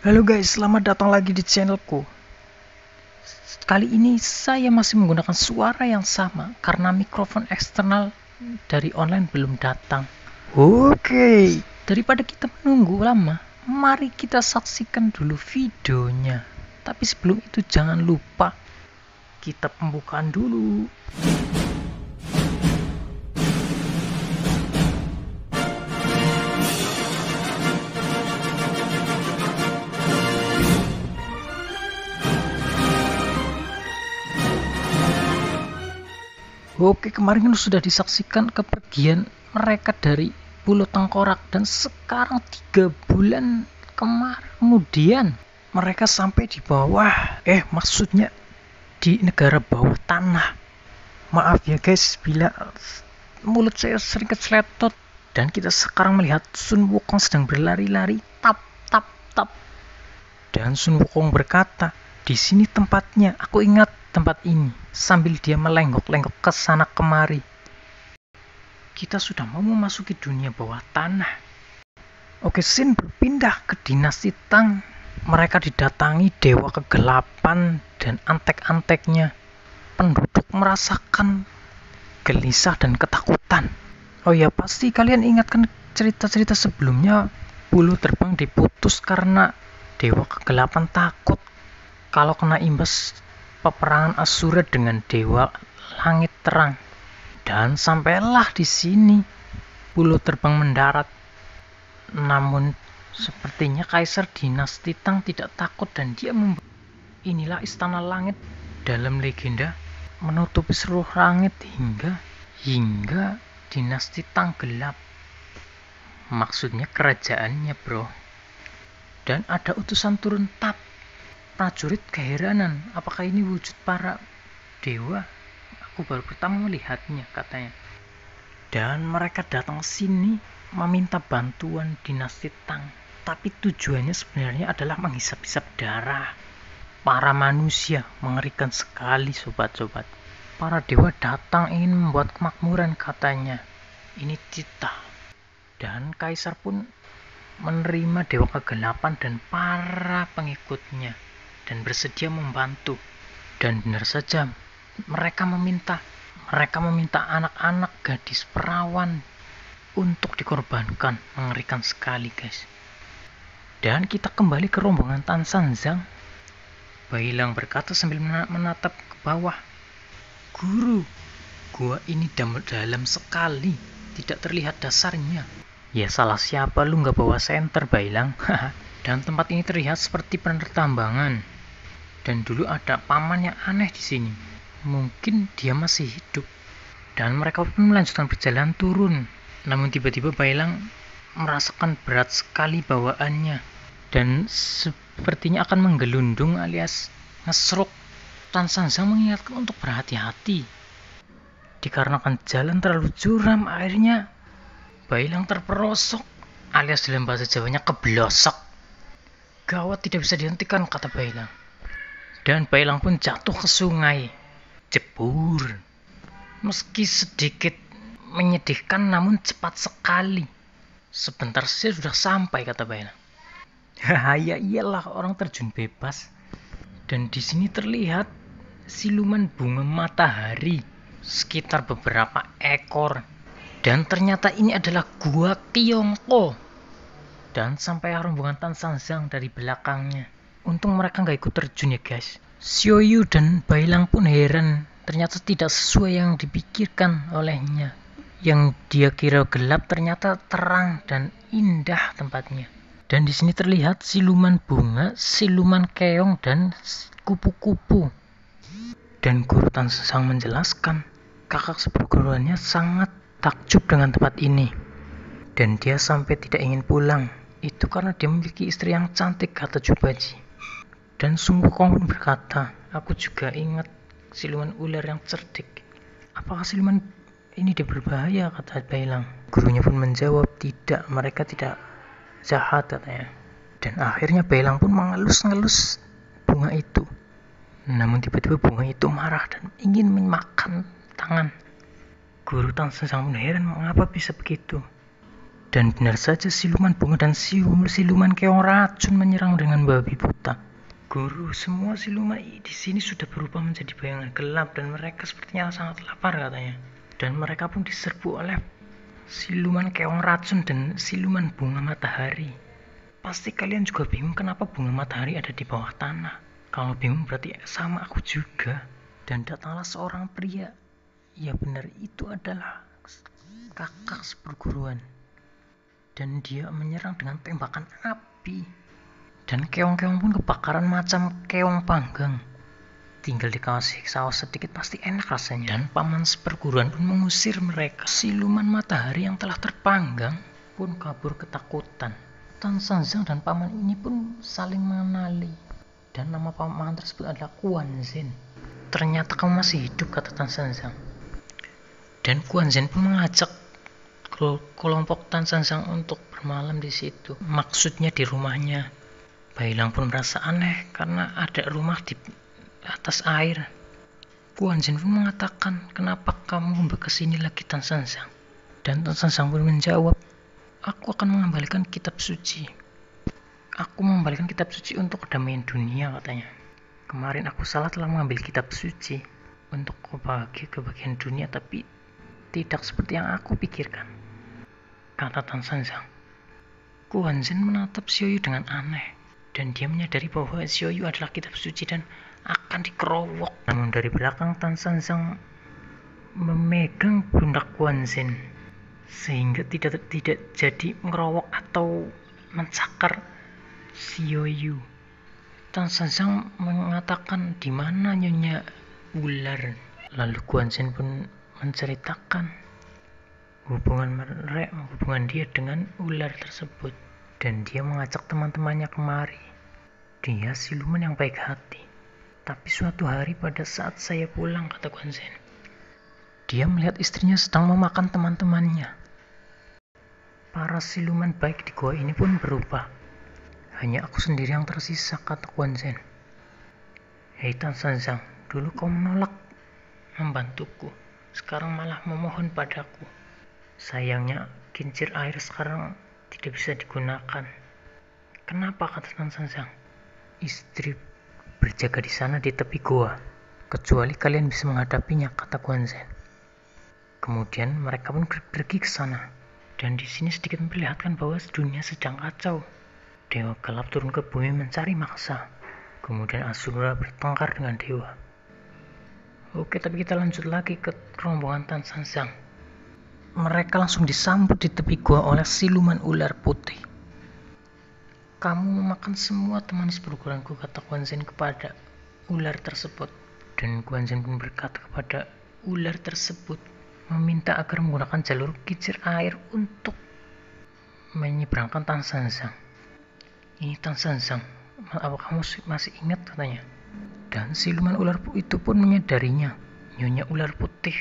Halo guys, selamat datang lagi di channelku. Kali ini saya masih menggunakan suara yang sama karena mikrofon eksternal dari online belum datang. Oke, daripada kita menunggu lama, mari kita saksikan dulu videonya. Tapi sebelum itu jangan lupa kita pembukaan dulu. Oke, kemarin kan sudah disaksikan kepergian mereka dari Pulau Tengkorak dan sekarang 3 bulan kemudian mereka sampai di bawah, maksudnya di negara bawah tanah. Maaf ya guys bila mulut saya sering keceletot. Dan kita sekarang melihat Sun Wukong sedang berlari-lari, tap tap tap. Dan Sun Wukong berkata, "Di sini tempatnya, aku ingat tempat ini," sambil dia melenggok-lenggok ke sana kemari. Kita sudah mau memasuki dunia bawah tanah. Oke, Sin berpindah ke dinasti Tang. Mereka didatangi dewa kegelapan dan antek-anteknya. Penduduk merasakan gelisah dan ketakutan. Oh ya, pasti kalian ingatkan cerita-cerita sebelumnya. Bulu terbang diputus karena dewa kegelapan takut kalau kena imbas peperangan Asura dengan dewa langit terang. Dan sampailah di sini bulu terbang mendarat. Namun sepertinya Kaisar Dinasti Tang tidak takut dan dia inilah istana langit dalam legenda menutupi seluruh langit hingga Dinasti Tang gelap. Maksudnya kerajaannya, bro. Dan ada utusan turun tap. Prajurit keheranan, apakah ini wujud para dewa? Aku baru pertama melihatnya, katanya. Dan mereka datang sini meminta bantuan dinasti Tang. Tapi tujuannya sebenarnya adalah menghisap-hisap darah para manusia. Mengerikan sekali, sobat-sobat. Para dewa datang ingin membuat kemakmuran, katanya. Ini titah. Dan kaisar pun menerima dewa kegelapan dan para pengikutnya dan bersedia membantu. Dan benar saja, mereka meminta anak-anak, gadis, perawan untuk dikorbankan. Mengerikan sekali, guys. Dan kita kembali ke rombongan Tan Sanzang. Bailang berkata sambil menatap ke bawah, "Guru, gua ini dalam sekali, tidak terlihat dasarnya." Ya salah siapa lu nggak bawa senter, Bailang. Dan tempat ini terlihat seperti penertambangan. Dan dulu ada paman yang aneh di sini. Mungkin dia masih hidup. Dan mereka pun melanjutkan berjalan turun. Namun tiba-tiba Bailang merasakan berat sekali bawaannya. Dan sepertinya akan menggelundung alias ngesruk. Tan Sanzang mengingatkan untuk berhati-hati. Dikarenakan jalan terlalu curam, akhirnya Bailang terperosok alias dalam bahasa Jawanya keblosok. Gawat, tidak bisa dihentikan, kata Bailang. Dan Bailang pun jatuh ke sungai. Jebur. Meski sedikit menyedihkan namun cepat sekali. Sebentar saja sudah sampai, kata Bailang. Ya iyalah, orang terjun bebas. Dan di sini terlihat siluman bunga matahari sekitar beberapa ekor. Dan ternyata ini adalah gua Tiongko. Dan sampai rombongan Tan Sanzang dari belakangnya. Untung mereka nggak ikut terjun ya guys. Xiaoyu dan Bailang pun heran. Ternyata tidak sesuai yang dipikirkan olehnya. Yang dia kira gelap ternyata terang dan indah tempatnya. Dan di sini terlihat siluman bunga, siluman keong dan kupu-kupu. Dan Guru Tan Sanzang menjelaskan, kakak seperguruannya sangat takjub dengan tempat ini. Dan dia sampai tidak ingin pulang. Itu karena dia memiliki istri yang cantik, kata Jubaji. Dan Sun Wukong pun berkata, aku juga ingat siluman ular yang cerdik. Apakah siluman ini dia berbahaya, kata Bailang. Gurunya pun menjawab, tidak, mereka tidak jahat, katanya. Dan akhirnya Bailang pun mengelus-ngelus bunga itu. Namun tiba-tiba bunga itu marah dan ingin memakan tangan. Guru Tan Sanzang pun heran mengapa bisa begitu. Dan benar saja siluman bunga dan siluman keong racun menyerang dengan babi buta. Guru, semua siluman di sini sudah berubah menjadi bayangan gelap dan mereka sepertinya sangat lapar katanya. Dan mereka pun diserbu oleh siluman keong racun dan siluman bunga matahari. Pasti kalian juga bingung kenapa bunga matahari ada di bawah tanah. Kalau bingung berarti sama aku juga. Dan datanglah seorang pria. Ya benar, itu adalah kakak seperguruan. Dan dia menyerang dengan tembakan api. Dan keong-keong pun kebakaran macam keong panggang. Tinggal dikasih saus sedikit pasti enak rasanya. Dan paman seperguruan pun mengusir mereka. Siluman matahari yang telah terpanggang pun kabur ketakutan. Tan Sanzang dan paman ini pun saling mengenali. Dan nama paman tersebut adalah Kuan Zhen. Ternyata kamu masih hidup, kata Tan Sanzang. Dan Kuan Zhen pun mengajak kelompok Tan Sanzang untuk bermalam di situ. Maksudnya di rumahnya. Bailang pun merasa aneh karena ada rumah di atas air. Kuan Zhen pun mengatakan, kenapa kamu kembali ke sini lagi Tan Sanzang? Dan Tan Sanzang pun menjawab, aku akan mengembalikan kitab suci. Aku mengembalikan kitab suci untuk kedamaian dunia, katanya. Kemarin aku salah telah mengambil kitab suci untuk kebahagiaan dunia, tapi tidak seperti yang aku pikirkan, kata Tan Sanzang. Kuan Zhen menatap Xiaoyu dengan aneh, dan dia menyadari bahwa Xiaoyu adalah kitab suci dan akan dikerowok. Namun dari belakang Tan Sanzang memegang pundak Kuan Zhen sehingga tidak jadi mengerowok atau mencakar Xiaoyu. Tan Sanzang mengatakan, di mana Nyonya ular? Lalu Kuan Zhen pun menceritakan hubungan dia dengan ular tersebut. Dan dia mengajak teman-temannya kemari. Dia siluman yang baik hati. Tapi suatu hari pada saat saya pulang, kata Kuan Zhen, dia melihat istrinya sedang memakan teman-temannya. Para siluman baik di gua ini pun berubah. Hanya aku sendiri yang tersisa, kata Kuan Zhen. Hei Tan Sanzang, dulu kau menolak membantuku, sekarang malah memohon padaku. Sayangnya kincir air sekarang tidak bisa digunakan. Kenapa, kata Tan Sanzang? Istri berjaga di sana di tepi goa. Kecuali kalian bisa menghadapinya, kata Kuan Zhen. Kemudian mereka pun pergi ke sana. Dan di sini sedikit memperlihatkan bahwa dunia sedang kacau. Dewa gelap turun ke bumi mencari maksa. Kemudian Asura bertengkar dengan dewa. Oke, tapi kita lanjut lagi ke rombongan Tan Sanzang. Mereka langsung disambut di tepi gua oleh siluman ular putih. Kamu memakan semua teman seperguruanku, kata Kuan Zhen kepada ular tersebut. Dan Kuan Zhen pun berkata kepada ular tersebut, meminta agar menggunakan jalur kincir air untuk menyeberangkan Tan Sanzang. Ini Tan Sanzang, apa kamu masih ingat, katanya. Dan siluman ular itu pun menyadarinya. Nyonya ular putih,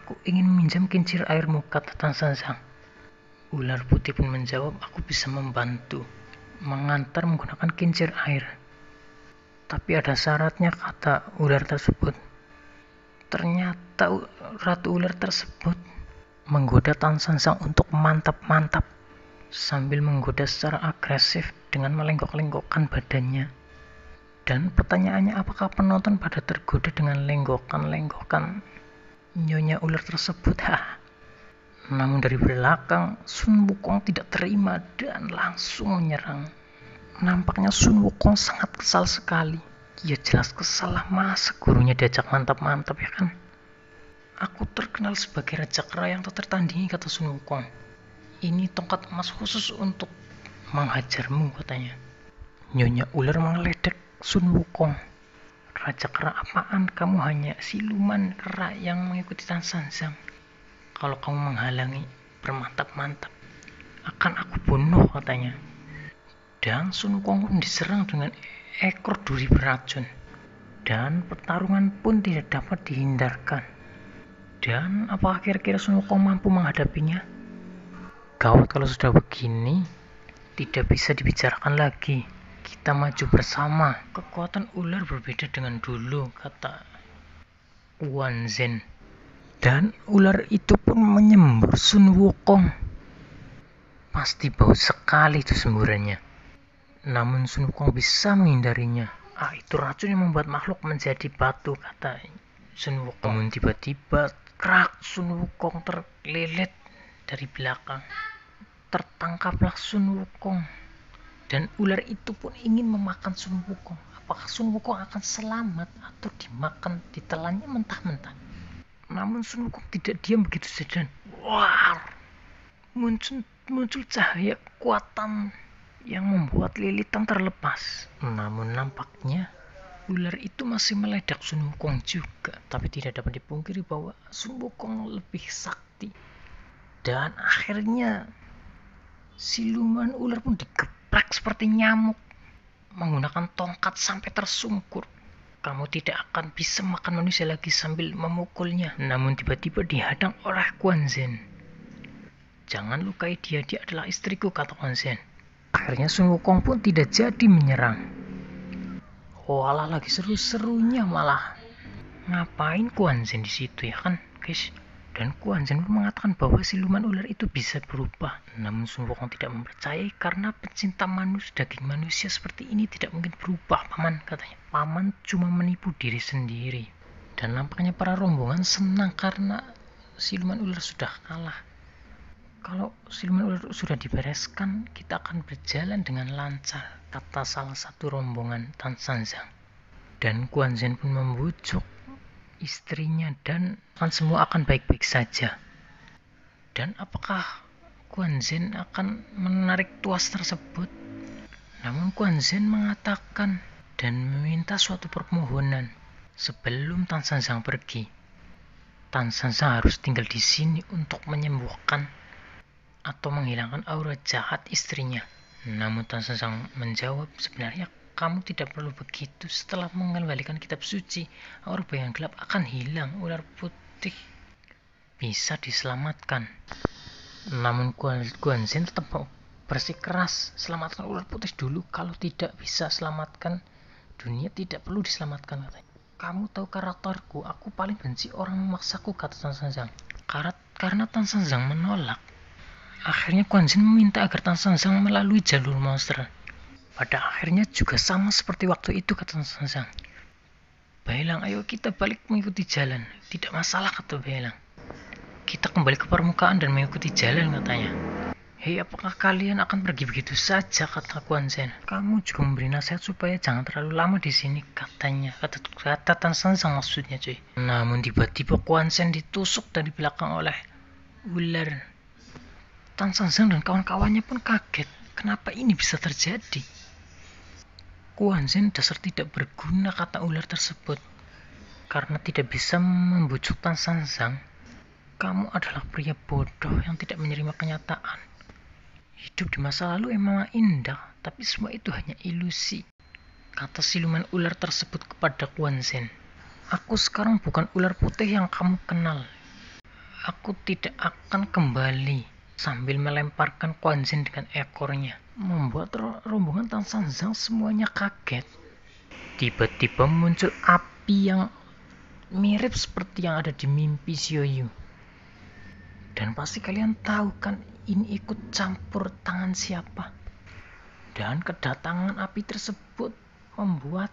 aku ingin meminjam kincir airmu, kata Tan Sanzang. Ular putih pun menjawab, aku bisa membantu mengantar menggunakan kincir air. Tapi ada syaratnya, kata ular tersebut. Ternyata ratu ular tersebut menggoda Tan Sanzang untuk mantap-mantap sambil menggoda secara agresif dengan melenggok-lenggokkan badannya. Dan pertanyaannya, apakah penonton pada tergoda dengan lenggokan-lenggokan nyonya ular tersebut? Namun dari belakang Sun Wukong tidak terima dan langsung menyerang. Nampaknya Sun Wukong sangat kesal sekali. Ya jelas kesal lah, masa gurunya diajak mantap-mantap, ya kan? Aku terkenal sebagai raja kera yang tak tertandingi, kata Sun Wukong. Ini tongkat emas khusus untuk menghajarmu, katanya. Nyonya ular mengeledek Sun Wukong. Raja kera apaan? Kamu hanya siluman kera yang mengikuti Tan Sanzang. Kalau kamu menghalangi bermantap-mantap, akan aku bunuh, katanya. Dan Sun Wukong pun diserang dengan ekor duri beracun. Dan pertarungan pun tidak dapat dihindarkan. Dan apakah kira-kira Sun Wukong mampu menghadapinya? Gawat kalau sudah begini, tidak bisa dibicarakan lagi. Kita maju bersama. Kekuatan ular berbeda dengan dulu, kata Kuan Zhen. Dan ular itu pun menyembur Sun Wukong. Pasti bau sekali itu semburannya. Namun Sun Wukong bisa menghindarinya. Itu racun yang membuat makhluk menjadi batu, kata Sun Wukong. Namun tiba-tiba krak, Sun Wukong terlilit dari belakang. Tertangkaplah Sun Wukong. Dan ular itu pun ingin memakan Sun Wukong. Apakah Sun Wukong akan selamat atau dimakan, ditelannya mentah-mentah? Namun Sun Wukong tidak diam begitu saja. Wah, muncul cahaya kekuatan yang membuat lilitan terlepas. Namun nampaknya ular itu masih meledak Sun Wukong juga. Tapi tidak dapat dipungkiri bahwa Sun Wukong lebih sakti. Dan akhirnya siluman ular pun digeprek seperti nyamuk menggunakan tongkat sampai tersungkur. Kamu tidak akan bisa makan manusia lagi sambil memukulnya. Namun tiba-tiba dihadang oleh Guan Zhen. Jangan lukai dia adalah istriku, kata Guan Zhen. Akhirnya Sun Wukong pun tidak jadi menyerang. Walah, lagi seru-serunya malah. Ngapain Guan Zhen di situ ya kan, guys? Dan Guan Zhen pun mengatakan bahwa siluman ular itu bisa berubah. Namun Sun Wukong tidak mempercayai karena pecinta daging manusia seperti ini tidak mungkin berubah, paman, katanya. Paman cuma menipu diri sendiri. Dan nampaknya para rombongan senang karena siluman ular sudah kalah. Kalau siluman ular sudah dibereskan, kita akan berjalan dengan lancar, kata salah satu rombongan Tan Sanzang. Dan Guan Zhen pun membujuk istrinya dan semua akan baik-baik saja. Dan apakah Guan Zhen akan menarik tuas tersebut? Namun Guan Zhen mengatakan dan meminta suatu permohonan sebelum Tan Sanzang pergi. Tan Sanzang harus tinggal di sini untuk menyembuhkan atau menghilangkan aura jahat istrinya. Namun Tan Sanzang menjawab, sebenarnya kamu tidak perlu begitu. Setelah mengembalikan kitab suci, aura bayangan gelap akan hilang. Ular putih bisa diselamatkan. Namun Guan Zhen tetap bersikeras, selamatkan ular putih dulu. Kalau tidak bisa selamatkan dunia, tidak perlu diselamatkan, katanya. Kamu tahu karakterku, aku paling benci orang memaksaku, kata Tan Sanzang. Karena Tan Sanzang menolak, akhirnya Guan Zhen meminta agar Tan Sanzang melalui jalur monster. Pada akhirnya juga sama seperti waktu itu, kata Tan Sanzang. Bailang, ayo kita balik mengikuti jalan. Tidak masalah, kata Bailang. Kita kembali ke permukaan dan mengikuti jalan, katanya. Hei, apakah kalian akan pergi begitu saja, kata Guan Zhen. Kamu juga memberi nasihat supaya jangan terlalu lama di sini, katanya. Kata Tan Sanzang maksudnya, cuy. Namun tiba-tiba Guan Zhen ditusuk dari belakang oleh ular. Tan Sanzang dan kawan-kawannya pun kaget. Kenapa ini bisa terjadi? Guan Zhen dasar tidak berguna, kata ular tersebut. Karena tidak bisa membujuk Tan Sanzang. Kamu adalah pria bodoh yang tidak menerima kenyataan. Hidup di masa lalu emang indah, tapi semua itu hanya ilusi, kata siluman ular tersebut kepada Guan Zhen. Aku sekarang bukan ular putih yang kamu kenal. Aku tidak akan kembali, sambil melemparkan Guan Zhen dengan ekornya. Membuat rombongan Tan Sanzang semuanya kaget. Tiba-tiba muncul api yang mirip seperti yang ada di mimpi Xiaoyu. Dan pasti kalian tahu kan, ini ikut campur tangan siapa. Dan kedatangan api tersebut membuat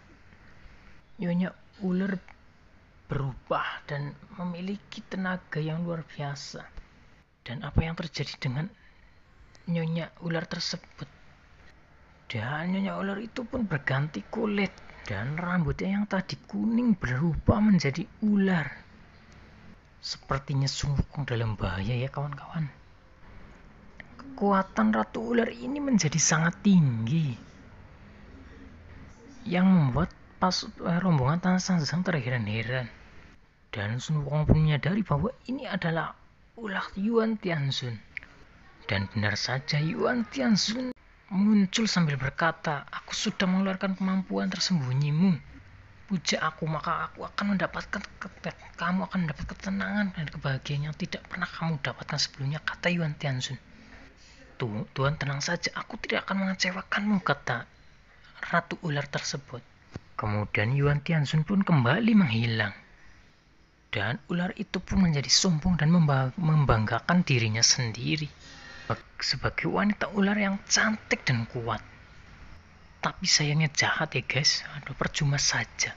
nyonya ular berubah dan memiliki tenaga yang luar biasa. Dan apa yang terjadi dengan nyonya ular tersebut? Dan nyonya ular itu pun berganti kulit. Dan rambutnya yang tadi kuning berubah menjadi ular. Sepertinya Sun Wukong dalam bahaya ya, kawan-kawan. Kekuatan ratu ular ini menjadi sangat tinggi, yang membuat rombongan Tan Sanzang terheran-heran. Dan Sun Wukong pun menyadari bahwa ini adalah ulah Yuan Tianxun. Dan benar saja, Yuan Tianxun muncul sambil berkata, aku sudah mengeluarkan kemampuan tersembunyimu. Puja aku, maka aku akan mendapatkan kamu akan mendapat ketenangan dan kebahagiaan yang tidak pernah kamu dapatkan sebelumnya, kata Yuan Tianxun. Tuhan tenang saja, aku tidak akan mengecewakanmu, kata ratu ular tersebut. Kemudian Yuan Tianxun pun kembali menghilang. Dan ular itu pun menjadi sombong dan membanggakan dirinya sendiri. sebagai wanita ular yang cantik dan kuat. Tapi sayangnya jahat ya guys. Aduh, percuma saja.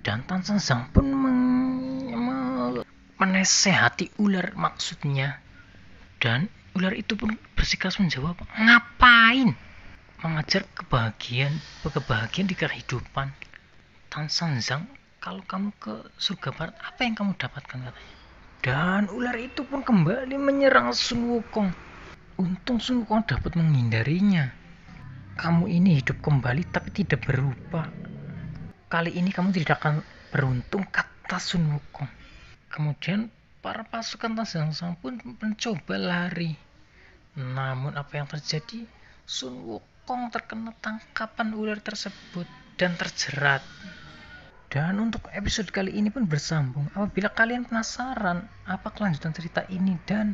Dan Tan San Zhang pun menasehati ular maksudnya. Dan ular itu pun bersikeras menjawab, ngapain? Mengajar kebahagiaan di kehidupan. Tan San Zhang, kalau kamu ke surga barat, apa yang kamu dapatkan katanya. Dan ular itu pun kembali menyerang Sun Wukong. Untung Sun Wukong dapat menghindarinya. Kamu ini hidup kembali tapi tidak berubah. Kali ini kamu tidak akan beruntung, kata Sun Wukong. Kemudian para pasukan Tan San Zhang pun mencoba lari. Namun apa yang terjadi? Sun Wukong terkena tangkapan ular tersebut dan terjerat. Dan untuk episode kali ini pun bersambung. Apabila kalian penasaran apa kelanjutan cerita ini dan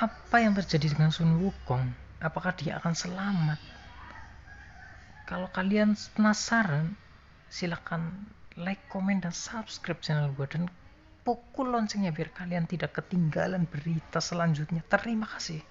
apa yang terjadi dengan Sun Wukong, apakah dia akan selamat? Kalau kalian penasaran, silakan like, komen, dan subscribe channel gue dan pukul loncengnya biar kalian tidak ketinggalan berita selanjutnya. Terima kasih.